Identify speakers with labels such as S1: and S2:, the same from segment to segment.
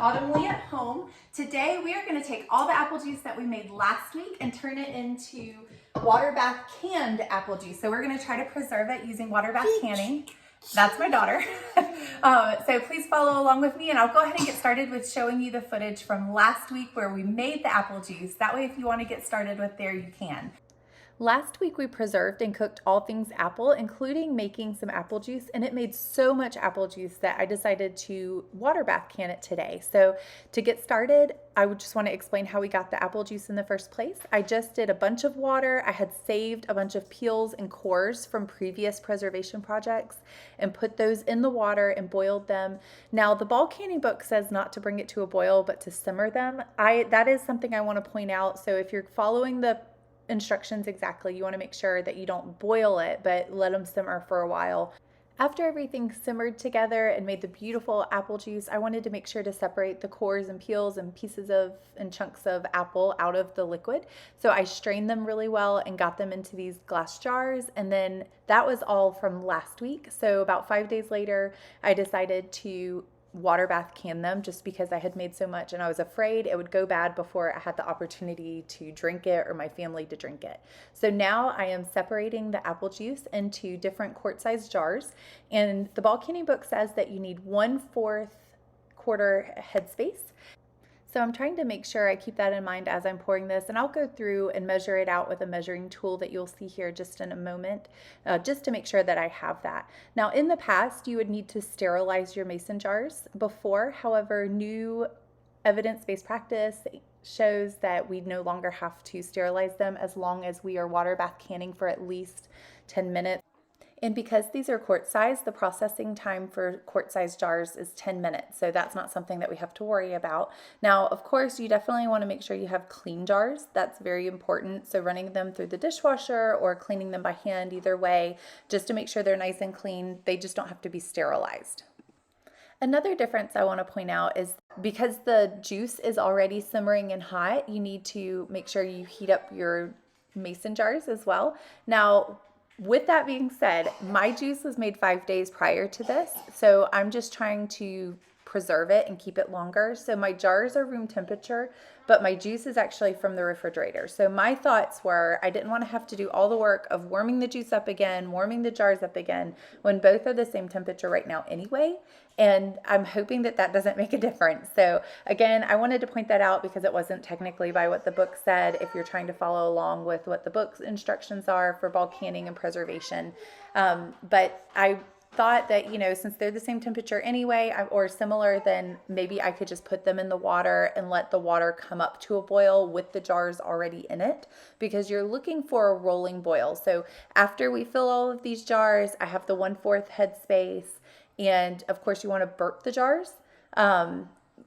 S1: Autumnly at Home. Today we are going to take all the apple juice that we made last week and turn it into water bath canned apple juice. So we're going to try to preserve it using water bath canning. That's my daughter. So please follow along with me and I'll go ahead and get started with showing you the footage from last week where we made the apple juice. That way if you want to get started with there, you can. Last week we preserved and cooked all things apple, including making some apple juice, and it made so much apple juice that I decided to water bath can it today. So to get started, I would just want to explain how we got the apple juice in the first place. I just did a bunch of water. I had saved a bunch of peels and cores from previous preservation projects and put those in the water and boiled them. Now the ball canning book says not to bring it to a boil, but to simmer them. That is something I want to point out. So if you're following the instructions exactly, you want to make sure that you don't boil it, but let them simmer for a while. After everything simmered together and made the beautiful apple juice, I wanted to make sure to separate the cores and peels and pieces of and chunks of apple out of the liquid. So I strained them really well and got them into these glass jars. And then that was all from last week. So about 5 days later, I decided to water bath can them just because I had made so much and I was afraid it would go bad before I had the opportunity to drink it or my family to drink it. So now I am separating the apple juice into different quart-sized jars, and the ball canning book says that you need 1/4 quarter headspace. So I'm trying to make sure I keep that in mind as I'm pouring this, and I'll go through and measure it out with a measuring tool that you'll see here just in a moment, just to make sure that I have that. Now in the past, you would need to sterilize your mason jars before. However, new evidence-based practice shows that we no longer have to sterilize them as long as we are water bath canning for at least 10 minutes. And because these are quart size, the processing time for quart size jars is 10 minutes. So that's not something that we have to worry about. Now, of course, you definitely want to make sure you have clean jars. That's very important. So running them through the dishwasher or cleaning them by hand, either way, just to make sure they're nice and clean. They just don't have to be sterilized. Another difference I want to point out is because the juice is already simmering and hot, you need to make sure you heat up your mason jars as well. Now, with that being said, my juice was made 5 days prior to this, so I'm just trying to preserve it and keep it longer. So my jars are room temperature, but my juice is actually from the refrigerator. So my thoughts were I didn't want to have to do all the work of warming the juice up again, warming the jars up again, when both are the same temperature right now anyway. And I'm hoping that that doesn't make a difference. So again, I wanted to point that out because it wasn't technically by what the book said if you're trying to follow along with what the book's instructions are for ball canning and preservation. But I thought that, you know, since they're the same temperature anyway or similar, then maybe I could just put them in the water and let the water come up to a boil with the jars already in it, because you're looking for a rolling boil. So after we fill all of these jars, I have the 1/4 headspace, and of course you want to burp the jars.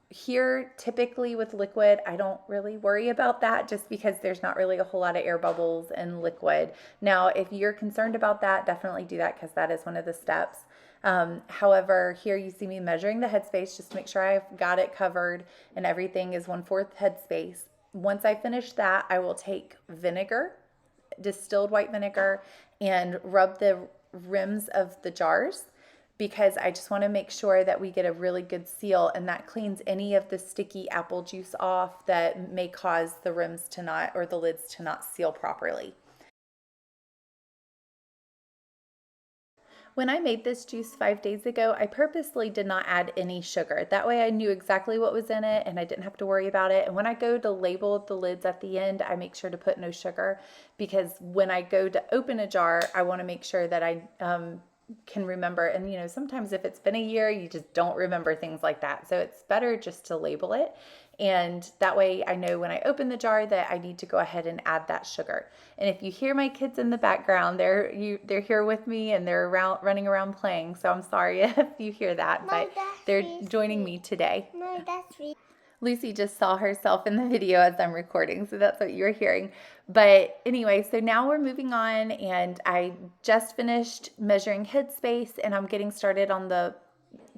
S1: Here, typically with liquid, I don't really worry about that just because there's not really a whole lot of air bubbles in liquid. Now, if you're concerned about that, definitely do that because that is one of the steps. However, here you see me measuring the headspace just to make sure I've got it covered and everything is 1/4 headspace. Once I finish that, I will take vinegar, distilled white vinegar, and rub the rims of the jars, because I just want to make sure that we get a really good seal, and that cleans any of the sticky apple juice off that may cause the rims to not, or the lids to not seal properly. When I made this juice 5 days ago, I purposely did not add any sugar. That way I knew exactly what was in it and I didn't have to worry about it. And when I go to label the lids at the end, I make sure to put no sugar, because when I go to open a jar, I want to make sure that I can remember. And you know, sometimes if it's been a year, you just don't remember things like that. So it's better just to label it. And that way I know when I open the jar that I need to go ahead and add that sugar. And if you hear my kids in the background, they're here with me and they're running around playing. So I'm sorry if you hear that, but they're joining me today.
S2: No, that's me.
S1: Lucy just saw herself in the video as I'm recording, so that's what you're hearing. But anyway, so now we're moving on, and I just finished measuring headspace, and I'm getting started on the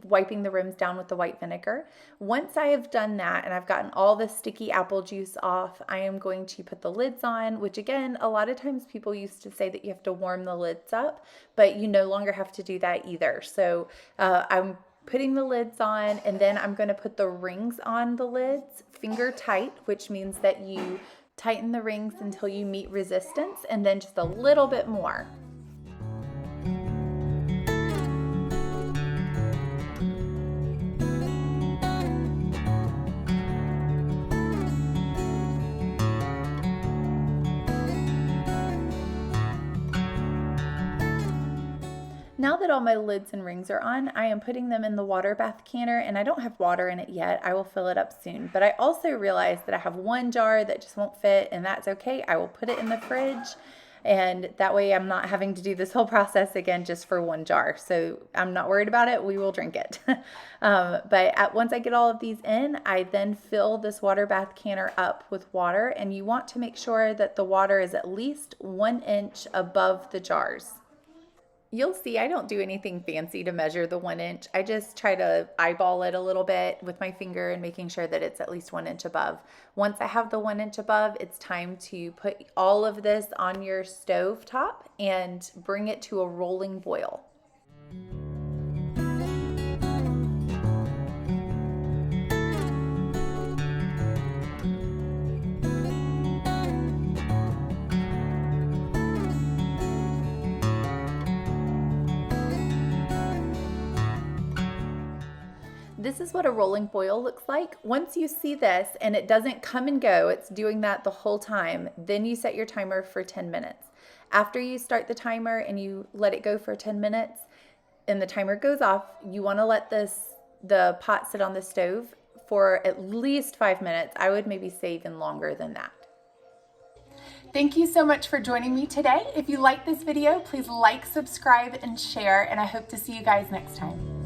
S1: wiping the rims down with the white vinegar. Once I have done that and I've gotten all the sticky apple juice off, I am going to put the lids on, which again, a lot of times people used to say that you have to warm the lids up, but you no longer have to do that either. So I'm putting the lids on, and then I'm going to put the rings on the lids, finger tight, which means that you tighten the rings until you meet resistance, and then just a little bit more. Now that all my lids and rings are on, I am putting them in the water bath canner, and I don't have water in it yet. I will fill it up soon. But I also realized that I have one jar that just won't fit, and that's okay. I will put it in the fridge, and that way I'm not having to do this whole process again just for one jar. So I'm not worried about it. We will drink it. Once I get all of these in, I then fill this water bath canner up with water, and you want to make sure that the water is at least 1 inch above the jars. You'll see I don't do anything fancy to measure the 1 inch. I just try to eyeball it a little bit with my finger and making sure that it's at least 1 inch above. Once I have the 1 inch above, it's time to put all of this on your stove top and bring it to a rolling boil. This is what a rolling boil looks like. Once you see this and it doesn't come and go, it's doing that the whole time, then you set your timer for 10 minutes. After you start the timer and you let it go for 10 minutes and the timer goes off, you want to let the pot sit on the stove for at least 5 minutes. I would maybe say even longer than that. Thank you so much for joining me today. If you like this video, please like, subscribe, and share, and I hope to see you guys next time.